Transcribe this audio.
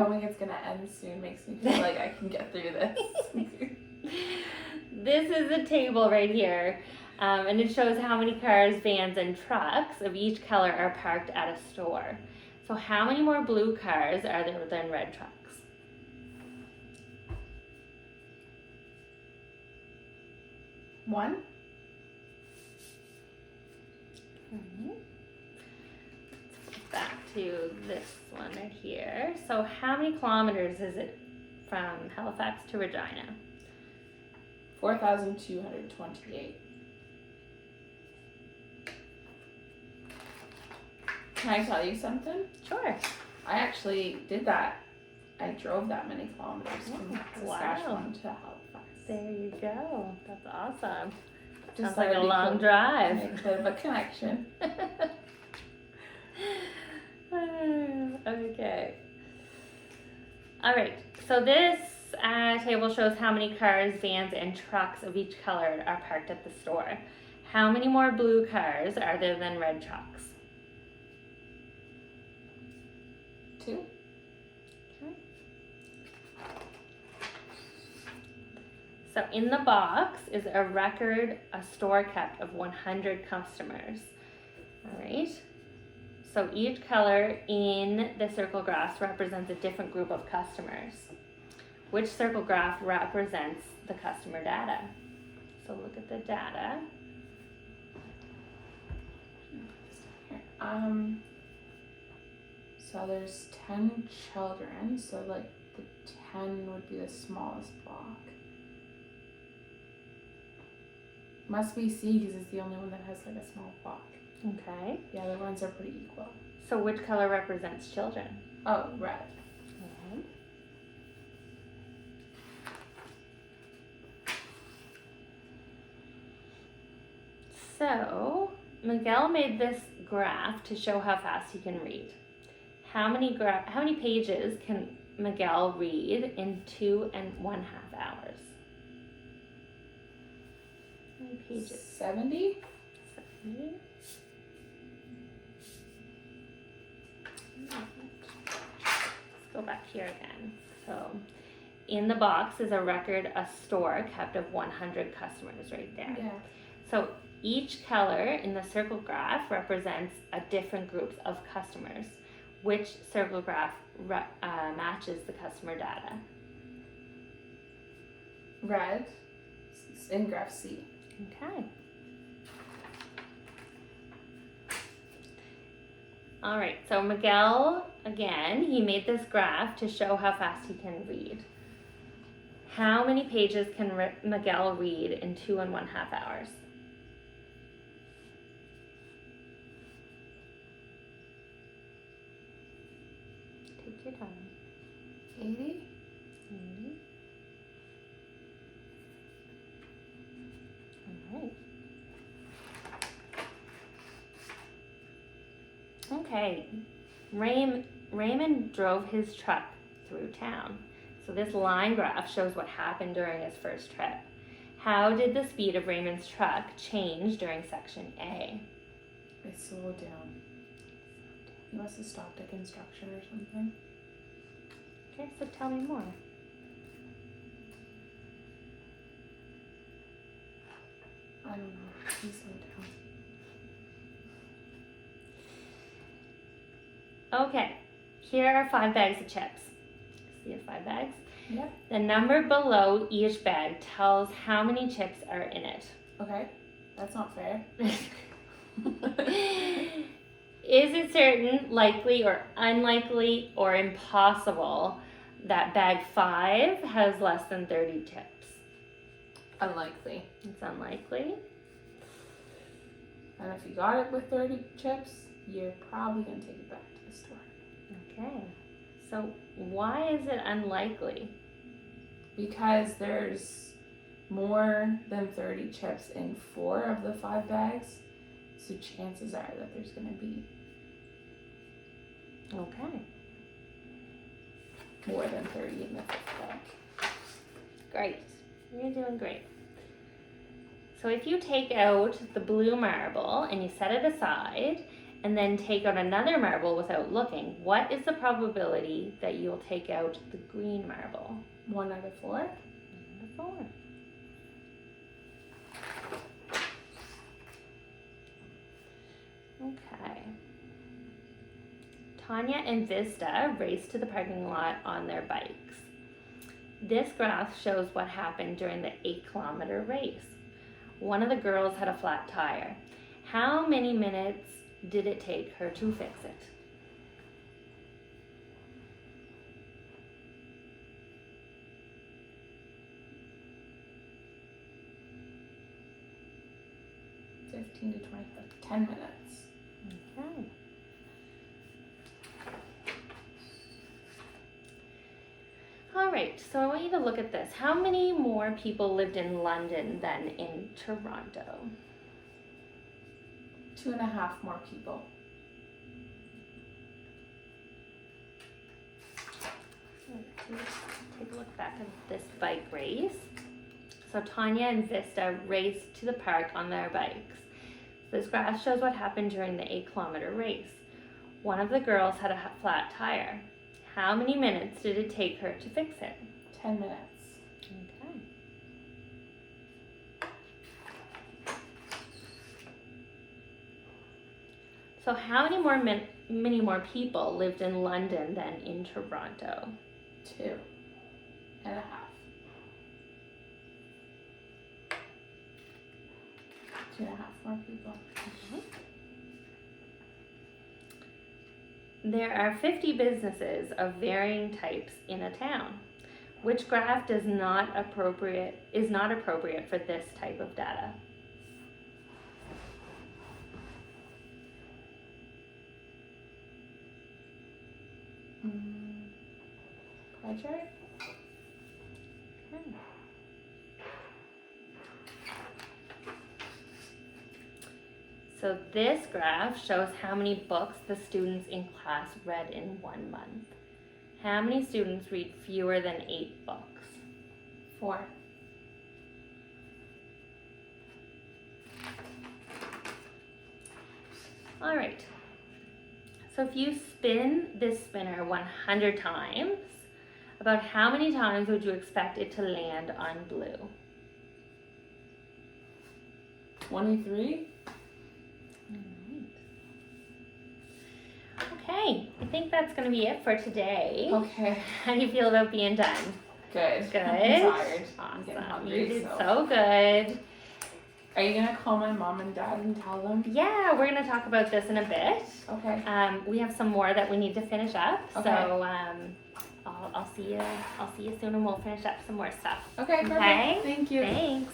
Knowing it's gonna end soon makes me feel like I can get through this. This is a table right here, and it shows how many cars, vans, and trucks of each color are parked at a store. So how many more blue cars are there than red trucks? One? Let's flip back to this one right here. So how many kilometers is it from Halifax to Regina? 4,228. Can I tell you something? Sure. I actually did that. I drove that many kilometers from Saskatchewan to Halifax. There you go. That's awesome. Just Sounds like a long drive. Make a bit of a connection. Okay. All right. So this table shows how many cars, vans, and trucks of each color are parked at the store. How many more blue cars are there than red trucks? 2. Okay. So in the box is a record a store kept of 100 customers. All right. So each color in the circle graphs represents a different group of customers. Which circle graph represents the customer data? So look at the data. Here. So there's 10 children, so like the 10 would be the smallest block. Must be C because it's the only one that has like a small block. Okay. The other ones are pretty equal. So which color represents children? Oh, red. Okay. So Miguel made this graph to show how fast he can read. How many pages can Miguel read in 2.5 hours? How many pages? 70? 70. Let's go back here again. So in the box is a record a store kept of 100 customers right there. Yeah. So each color in the circle graph represents a different group of customers. Which circle graph matches the customer data? Red in graph C. Okay. All right, so Miguel, again, he made this graph to show how fast he can read. How many pages can Miguel read in 2.5 hours? Take your time. 80? All right. Okay. Raymond drove his truck through town. So this line graph shows what happened during his first trip. How did the speed of Raymond's truck change during section A? It slowed down. He must have stopped at construction or something. Okay, so tell me more. I don't know. He slowed down. Okay, here are 5 bags of chips. See the 5 bags? Yep. The number below each bag tells how many chips are in it. Okay. That's not fair. Is it certain, likely, or unlikely, or impossible that bag 5 has less than 30 chips? Unlikely. It's unlikely. And if you got it with 30 chips, you're probably going to take it back to the store. Okay. So why is it unlikely? Because there's more than 30 chips in 4 of the 5 bags. So chances are that there's going to be Okay. more than 30 in the 5th bag. Great. You're doing great. So if you take out the blue marble and you set it aside and then take out another marble without looking, what is the probability that you'll take out the green marble? 1 out of 4. 1 out of 4. Okay. Tanya and Vista race to the parking lot on their bikes. This graph shows what happened during the 8-kilometer race. One of the girls had a flat tire. How many minutes did it take her to fix it? $15 to $25. 10 minutes. Okay. All right, so I want you to look at this. How many more people lived in London than in Toronto? 2.5 more people. Let's take a look back at this bike race. So Tanya and Vista raced to the park on their bikes. This graph shows what happened during the 8-kilometer race. One of the girls had a flat tire. How many minutes did it take her to fix it? 10 minutes. Okay. So how many more people lived in London than in Toronto? 2.5. 2.5 more people. There are 50 businesses of varying types in a town. Which graph is not appropriate for this type of data? Pie chart? Okay. So this graph shows how many books the students in class read in 1 month. How many students read fewer than 8 books? 4. All right. So if you spin this spinner 100 times, about how many times would you expect it to land on blue? 23. Okay, I think that's going to be it for today. Okay. How do you feel about being done? Good. Good. I'm tired. I'm getting Awesome. hungry. You did so good. Are you gonna call my mom and dad and tell them? Yeah, we're going to talk about this in a bit. Okay. We have some more that we need to finish up. Okay. So I'll see you soon, and we'll finish up some more stuff. Okay. Perfect. Okay. Thank you. Thanks.